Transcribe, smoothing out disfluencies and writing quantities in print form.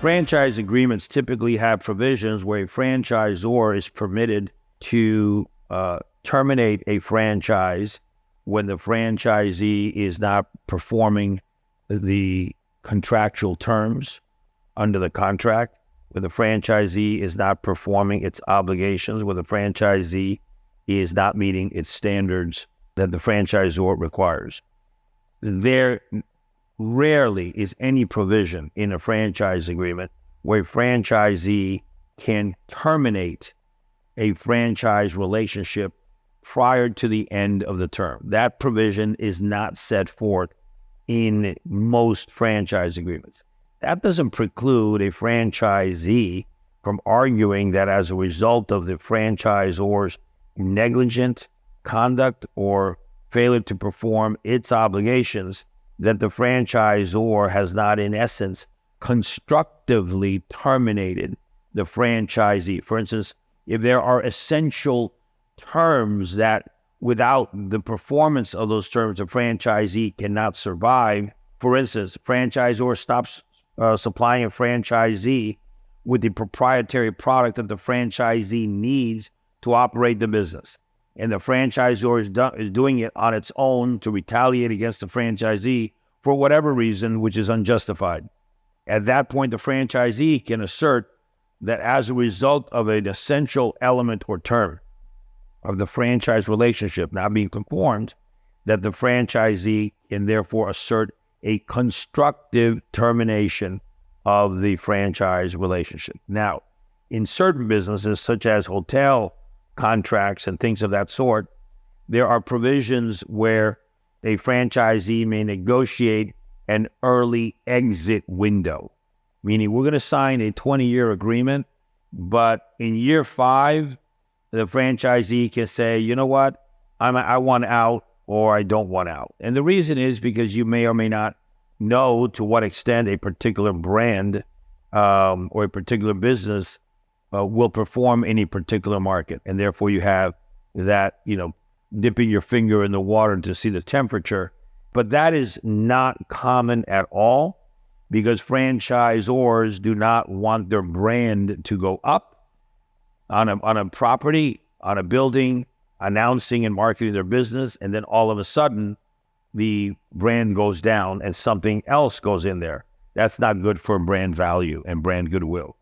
franchise agreements typically have provisions where a franchisor is permitted to terminate a franchise when the franchisee is not performing the contractual terms under the contract, when the franchisee is not performing its obligations, when the franchisee is not meeting its standards that the franchisor requires. There rarely is any provision in a franchise agreement where a franchisee can terminate a franchise relationship prior to the end of the term. That provision is not set forth in most franchise agreements. That doesn't preclude a franchisee from arguing that as a result of the franchisor's negligent conduct or failure to perform its obligations, that the franchisor has not, in essence, constructively terminated the franchisee. For instance, if there are essential terms that without the performance of those terms, a franchisee cannot survive. For instance, franchisor stops supplying a franchisee with the proprietary product that the franchisee needs to operate the business. And the franchisor is doing it on its own to retaliate against the franchisee for whatever reason, which is unjustified. At that point, the franchisee can assert that as a result of an essential element or term of the franchise relationship not being performed, that the franchisee can therefore assert a constructive termination of the franchise relationship. Now, in certain businesses, such as hotel contracts and things of that sort, there are provisions where a franchisee may negotiate an early exit window, meaning we're going to sign a 20-year agreement, but in year 5, the franchisee can say, you know what, I want out or I don't want out. And the reason is because you may or may not know to what extent a particular brand or a particular business will perform in a particular market. And therefore you have that, dipping your finger in the water to see the temperature. But that is not common at all because franchisors do not want their brand to go up on a property, on a building, announcing and marketing their business, and then all of a sudden the brand goes down and something else goes in there. That's not good for brand value and brand goodwill.